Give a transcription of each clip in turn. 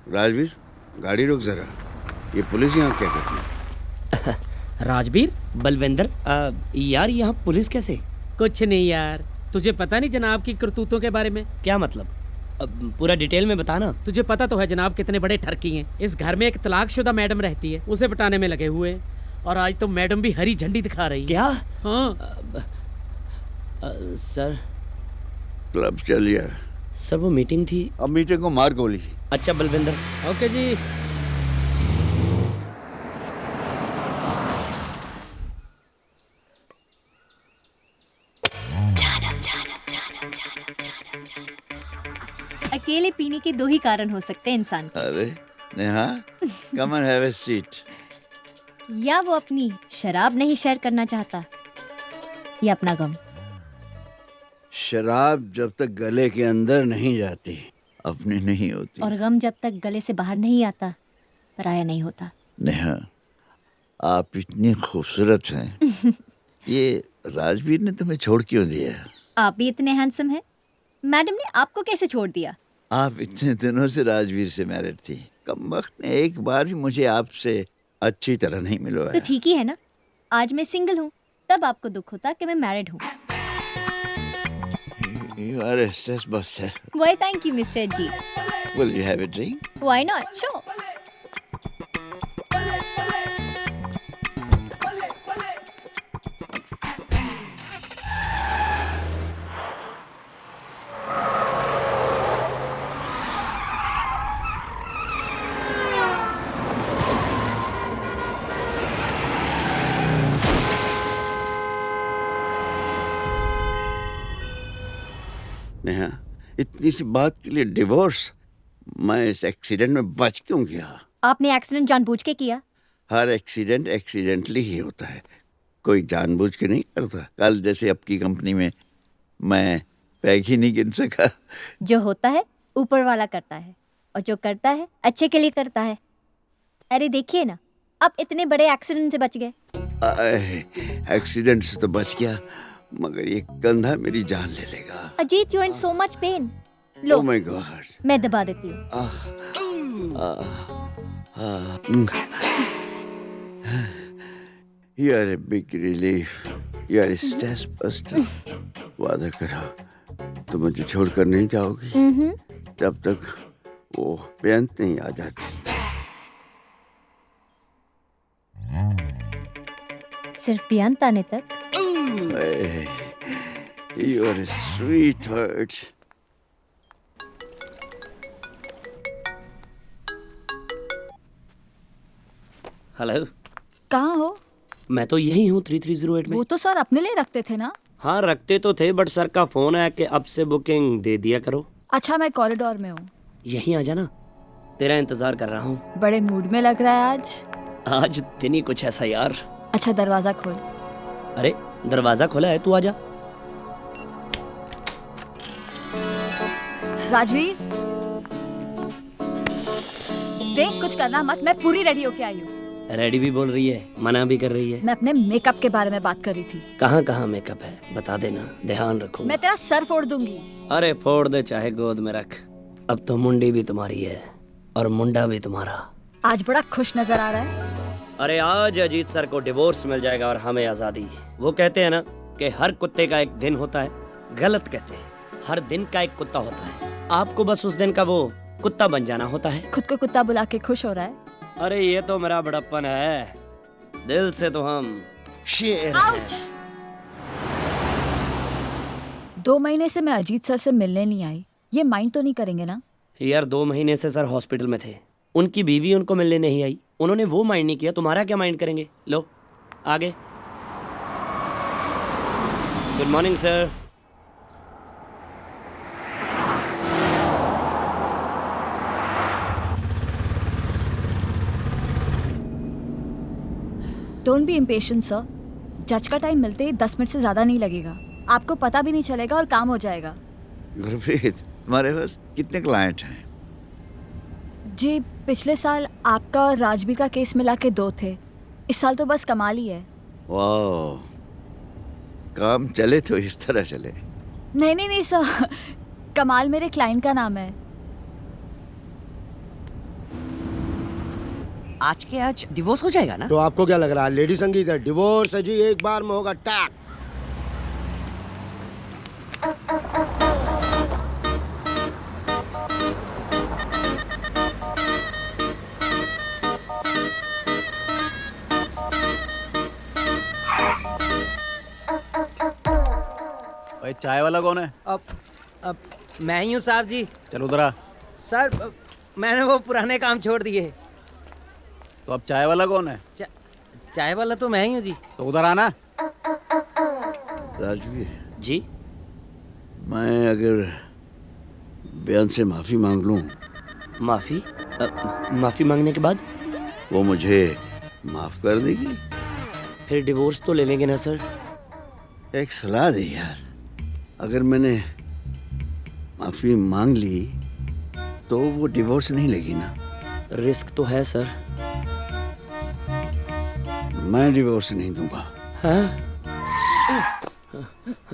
राजवीर, गाड़ी रोक जरा। ये पुलिस यहाँ क्या करती है? राजवीर, बलविंदर, यार यहाँ पुलिस कैसे? कुछ नहीं यार, तुझे पता नहीं जनाब की करतूतों के बारे में? क्या मतलब? पूरा डिटेल में बताना। तुझे पता तो है जनाब कितने बड़े ठरकी हैं। इस घर में एक तलाकशुदा मैडम रहती है, उसे पटाने में लगे हुए हैं। और आज तो मैडम भी हरी झंडी दिखा रही है। क्या? हाँ सर। क्लब चल यार। सर वो मीटिंग थी। अब मीटिंग को मार गोली। अच्छा बलविंदर। ओके जी। अकेले पीने के दो ही कारण हो सकते हैं इंसान के। अरे Neha, come and have a seat. या वो अपनी शराब नहीं शेयर करना चाहता, या अपना गम। शराब जब तक गले के अंदर नहीं जाती अपनी नहीं होती। और गम जब तक गले से बाहर नहीं आता पराया नहीं होता। नेहा, आप इतनी खूबसूरत हैं। ये राजवीर ने तुम्हें छोड़ क्यों दिया? आप भी इतने हैंडसम हैं, मैडम ने आपको कैसे छोड़ दिया? आप इतने दिनों से राजवीर से मैरिड थी, कमबख्त ने एक बार भी मुझे आपसे अच्छी तरह नहीं मिलवाया। तो ठीक ही है ना, आज मैं सिंगल हूँ, तब आपको दुख होता कि मैं मैरिड हूँ। You are a stress buster. Why thank you Mr. G. Will you have a drink? Why not? Sure. Neha, इतनी सी बात के लिए डिवोर्स? मैं इस एक्सीडेंट में बच क्यों गया? आपने एक्सीडेंट जानबूझ के किया? हर एक्सीडेंट एक्सीडेंटली ही होता है, कोई जानबूझ के नहीं करता। कल जैसे आपकी कंपनी में मैं पैग ही नहीं गिन सका। जो होता है ऊपर वाला करता है, और जो करता है अच्छे के लिए करता है। अरे देखिए ना, आप इतने बड़े एक्सीडेंट से बच गए। एक्सीडेंट से तो बच गया, मगर ये कंधा मेरी जान ले लेगा। Ajit, you are in so much pain. लो, ओह माय गॉड। मैं दबा देती हूँ। You are a big relief. You are a stress buster. वादा करो, तुम मुझे छोड़कर नहीं जाओगी जब तक वो बेअंत नहीं आ जाती। सिर्फ बेअंत आने तक। Hey, you are a sweetheart. Hello. कहाँ हो? मैं तो यही हूँ 3308 में। वो तो सर अपने लिए रखते थे ना? हाँ रखते तो थे, बट सर का फोन है कि अब से बुकिंग दे दिया करो। अच्छा, मैं कॉरिडोर में हूँ। यहीं आ जाना, तेरा इंतजार कर रहा हूँ। बड़े मूड में लग रहा है आज। आज दिन ही कुछ ऐसा यार। अच्छा दरवाजा खोल। अरे दरवाजा खोला है, तू आजा। राजवीर, देख कुछ करना मत, मैं पूरी रेडी होके आई हूँ। रेडी भी बोल रही है, मना भी कर रही है। मैं अपने मेकअप के बारे में बात कर रही थी। कहाँ कहाँ मेकअप है बता देना, ध्यान रखूंगा। मैं तेरा सर फोड़ दूंगी। अरे फोड़ दे, चाहे गोद में रख। अब तो मुंडी भी तुम्हारी है और मुंडा भी तुम्हारा। आज बड़ा खुश नजर आ रहा है। अरे आज अजीत सर को डिवोर्स मिल जाएगा और हमें आजादी। वो कहते हैं ना कि हर कुत्ते का एक दिन होता है, गलत कहते हैं, हर दिन का एक कुत्ता होता है। आपको बस उस दिन का वो कुत्ता बन जाना होता है। खुद को कुत्ता बुला के खुश हो रहा है। अरे ये तो मेरा बड़प्पन है, दिल से तो हम शेर हैं। 2 महीने से मैं अजीत सर से मिलने नहीं आई, ये माइंड तो नहीं करेंगे ना? यार 2 महीने से सर हॉस्पिटल में थे, उनकी बीवी उनको मिलने नहीं आई, उन्होंने वो माइंड नहीं किया, तुम्हारा क्या माइंड करेंगे। लो आगे। Good morning sir. Don't be impatient sir, जज का टाइम मिलते ही 10 मिनट से ज्यादा नहीं लगेगा। आपको पता भी नहीं चलेगा और काम हो जाएगा। गुरप्रीत, तुम्हारे पास कितने क्लाइंट हैं? जी पिछले साल आपका और राजवीर का केस मिला के 2 थे, इस साल तो बस कमाल ही है। वाह, काम चले तो इस तरह चले। नहीं नहीं नहीं सर, कमाल मेरे क्लाइंट का नाम है। आज के आज डिवोर्स हो जाएगा ना? तो आपको क्या लग रहा है लेडी संगीत है? डिवोर्स है जी, एक बार में होगा टैक। भाई चाय वाला कौन है? अब मैं ही हूँ साहब जी। चल उधर आ। सर मैंने वो पुराने काम छोड़ दिए। तो अब चाय वाला कौन है? चाय वाला तो मैं ही हूँ जी। तो उधर आना। राजवीर जी? मैं अगर बयान से माफी मांग लूं, माफी? माफी मांगने के बाद वो मुझे माफ कर देगी? फिर डिवोर्स तो ले लेंगे ना सर? एक सलाह दे यार, अगर मैंने माफी मांग ली तो वो डिवोर्स नहीं लेगी ना? रिस्क तो है सर। मैं डिवोर्स नहीं दूंगा। हाँ?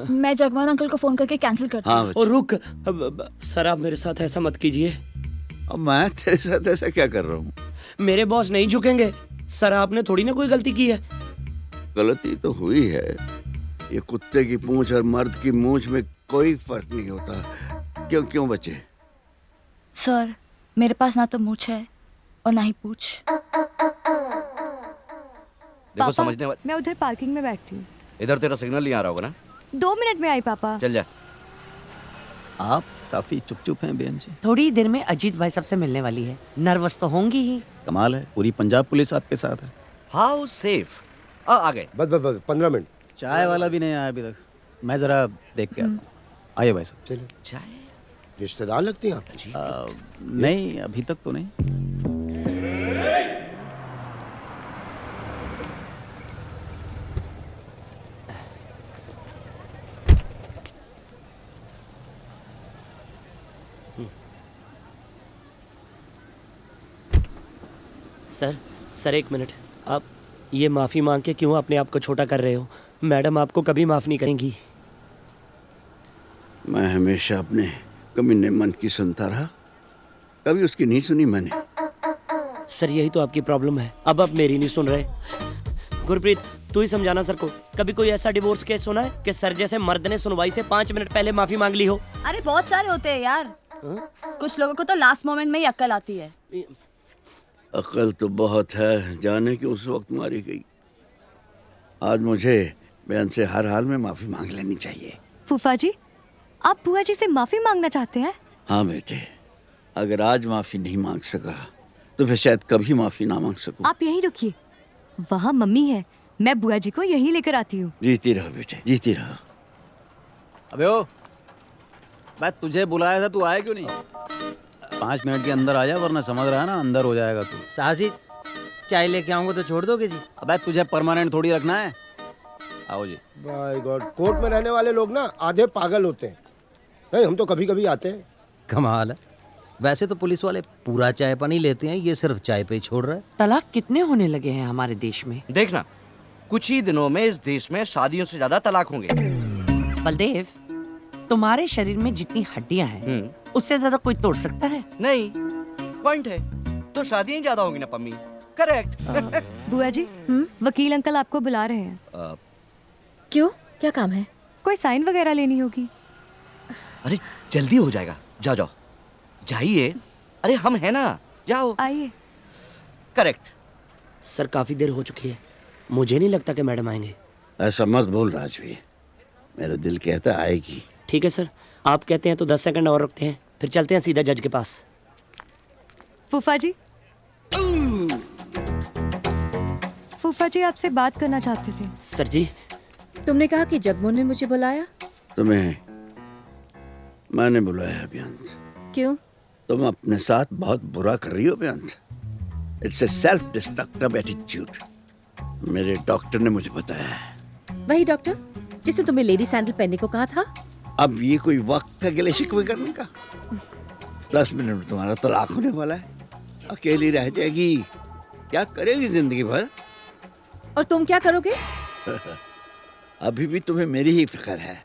मैं जगमोहन अंकल को फोन करके कैंसिल करती हूँ। हाँ और रुक, सर आप मेरे साथ ऐसा मत कीजिए। अब मैं तेरे साथ ऐसा क्या कर रहा हूँ? मेरे बॉस नहीं झुकेंगे। सर आपने थोड़ी ना कोई गलती की है। गलती तो हुई है। ये कुत्ते की पूंछ और मर्द की मूंछ में कोई फर्क नहीं होता। क्यों बच्चे? सर मेरे पास ना तो मूछ है और ना ही पूछ। देखो समझने वाले, मैं उधर पार्किंग में बैठती हूँ। इधर तेरा सिग्नल नहीं आ रहा होगा ना? 2 मिनट में आई पापा। चल जा। आप काफी चुप हैं बेन जी। थोड़ी देर में अजीत भाई सबसे मिलने वाली है, नर्वस तो होंगी ही। कमाल है, पूरी पंजाब पुलिस आपके साथ है। How safe? आ गए। बस 15 मिनट। चाय वाला भी नहीं आया अभी तक। मैं जरा देख के आता हूँ। आइए भाई साहब। चलिए। चाय? रिश्तेदार लगती हैं आप? नहीं अभी तक तो नहीं। सर एक मिनट। आप ये माफी मांग के क्यों अपने आप को छोटा कर रहे हो? मैडम आपको कभी माफ नहीं करेंगी। मैं हमेशा अपने कमीने मन की सुनता रहा, कभी उसकी नहीं सुनी मैंने। सर यही तो आपकी प्रॉब्लम है, अब आप मेरी नहीं सुन रहे। गुरप्रीत तू ही समझाना सर को। कभी कोई ऐसा डिवोर्स केस सुना है कि सर जैसे मर्द ने सुनवाई से 5 मिनट पहले माफी मांग ली हो? अरे बहुत सारे होते हैं यार। कुछ लोगों को तो लास्ट मोमेंट में ही अक्ल आती है। अकल तो बहुत है, जाने कि उस वक्त मारी गई। आज मुझे बयान से हर हाल में माफी मांग लेनी चाहिए। फूफा जी, आप बुआ जी से माफी मांगना चाहते हैं? हाँ बेटे, अगर आज माफी नहीं मांग सका तो फिर शायद कभी माफी ना मांग सकूं। आप यहीं रुकिए, वहाँ मम्मी है, मैं बुआ जी को यहीं लेकर आती हूँ। जीती रहो बेटे, जीती रहो। अबे ओ, मैं तुझे बुलाया था, तू आया क्यों नहीं? 5 मिनट के अंदर आ जा, वरना समझ रहा है ना अंदर हो जाएगा तू। साहब जी चाय लेके आऊंगा तो छोड़ दोगे जी? अबे तुझे परमानेंट थोड़ी रखना है। आओ जी। बाय गॉड, कोर्ट में रहने वाले लोग ना आधे पागल होते हैं। नहीं, हम तो कभी कभी आते हैं। कमाल है। वैसे तो पुलिस वाले पूरा चाय पानी लेते हैं, ये सिर्फ चाय पे ही छोड़ रहा है। तलाक कितने होने लगे हैं हमारे देश में? देखना, कुछ ही दिनों में इस देश में शादियों से ज्यादा तलाक होंगे। बलदेव, तुम्हारे शरीर में जितनी हड्डियां हैं उससे ज्यादा कोई तोड़ सकता है? नहीं, पॉइंट है तो शादियां ज्यादा होंगी ना पम्मी। करेक्ट। बुआ जी, वकील अंकल आपको बुला रहे हैं। क्यों, क्या काम है? कोई साइन वगैरह लेनी होगी। अरे जल्दी हो जाएगा, जाओ जाओ जाइए। अरे हम है ना, जाओ। आइए। करेक्ट। सर काफी देर हो चुकी है, मुझे नहीं लगता कि मैडम आएंगे। ऐसा मत बोल राजवीर, मेरा दिल कहता आएगी। ठीक है सर, आप कहते हैं तो 10 सेकंड और रखते हैं, फिर चलते हैं सीधा जज के पास। फूफा जी, फूफा जी आपसे बात करना चाहते थे। सर जी। तुमने कहा कि जगमोहन ने मुझे बुलाया। तुम्हें मैंने बुलाया बेअंत। क्यों? तुम अपने साथ बहुत बुरा कर रही हो Beant. It's a self destructive attitude. मेरे डॉक्टर ने मुझे बताया है। वही डॉक्टर जिसने तुम्हें लेडी सैंडल पहनने को कहा था? अब ये कोई वक्त है गिले शिकवे करने का? 10 मिनट में तुम्हारा तलाक होने वाला है, अकेली रह जाएगी, क्या करेगी जिंदगी भर? और तुम क्या करोगे? अभी भी तुम्हें मेरी ही फिक्र है,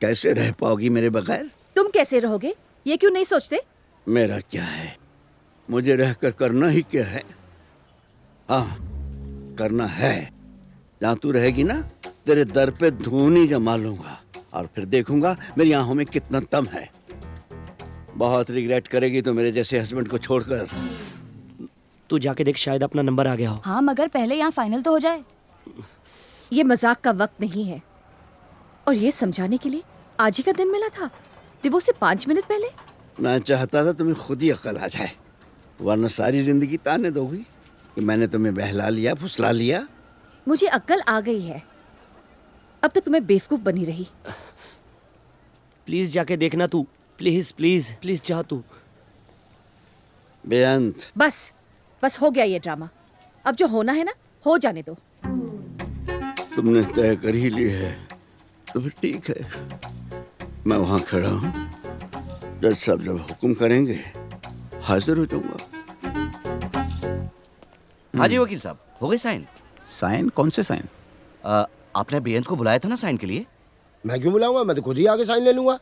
कैसे रह पाओगी मेरे बगैर? तुम कैसे रहोगे ये क्यों नहीं सोचते? मेरा क्या है, मुझे रहकर करना ही क्या है? हाँ करना है। जहाँ तू रहेगी ना, तेरे दर पे धूनी जमा लूंगा और फिर देखूंगा मेरी आंखों में कितना दम है। बहुत रिग्रेट करेगी तो मेरे जैसे हस्बैंड को छोड़कर। तू जाके देख, शायद अपना नंबर आ गया हो। हाँ मगर पहले यहाँ फाइनल तो हो जाए। ये मजाक का वक्त नहीं है। और ये समझाने के लिए आज ही का दिन मिला था, डिवोर्स से 5 मिनट पहले। मैं चाहता था तुम्हें खुद ही अकल आ जाए, वरना सारी जिंदगी ताने दोगी कि मैंने तुम्हें बहला लिया, फुसला लिया। मुझे अक्ल आ गई है, अब तक तुम्हें बेवकूफ बनी रही। प्लीज जाके देखना तू, प्लीज प्लीज प्लीज जा तू। बेअंत, बस हो गया ये ड्रामा। अब जो होना है ना, हो जाने दो। तुमने तय कर ही ली है तो फिर ठीक है। मैं वहां खड़ा हूँ, जज साहब जब हुक्म करेंगे हाजिर हो जाऊंगा। हाँ जी वकील साहब, हो गए साइन? साइन? कौन से साइन? आपने बेअंत को बुलाया था ना साइन के लिए? मैं क्यों बुलाऊंगा, मैं तो खुद ही आगे साइन ले लूंगा।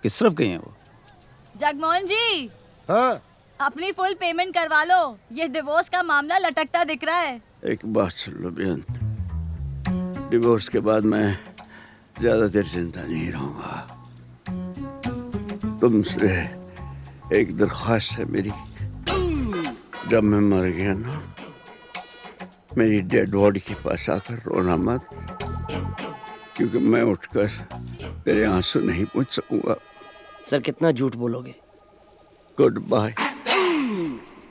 किस तरफ गई हैं वो? जगमोहन जी, हाँ अपनी फुल पेमेंट करवा लो, ये डिवोर्स का मामला लटकता दिख रहा है। एक बात सुन लो बेअंत, डिवोर्स के बाद मैं ज्यादा देर जिंदा नहीं रहूंगा। तुमसे एक दरख्वास्त है मेरी, जब मैं मर गया ना, मेरी डेड बॉडी के पास आकर रोना मत, क्योंकि मैं उठकर तेरे आंसू नहीं पूछ सकूंगा। सर कितना झूठ बोलोगे। Good bye.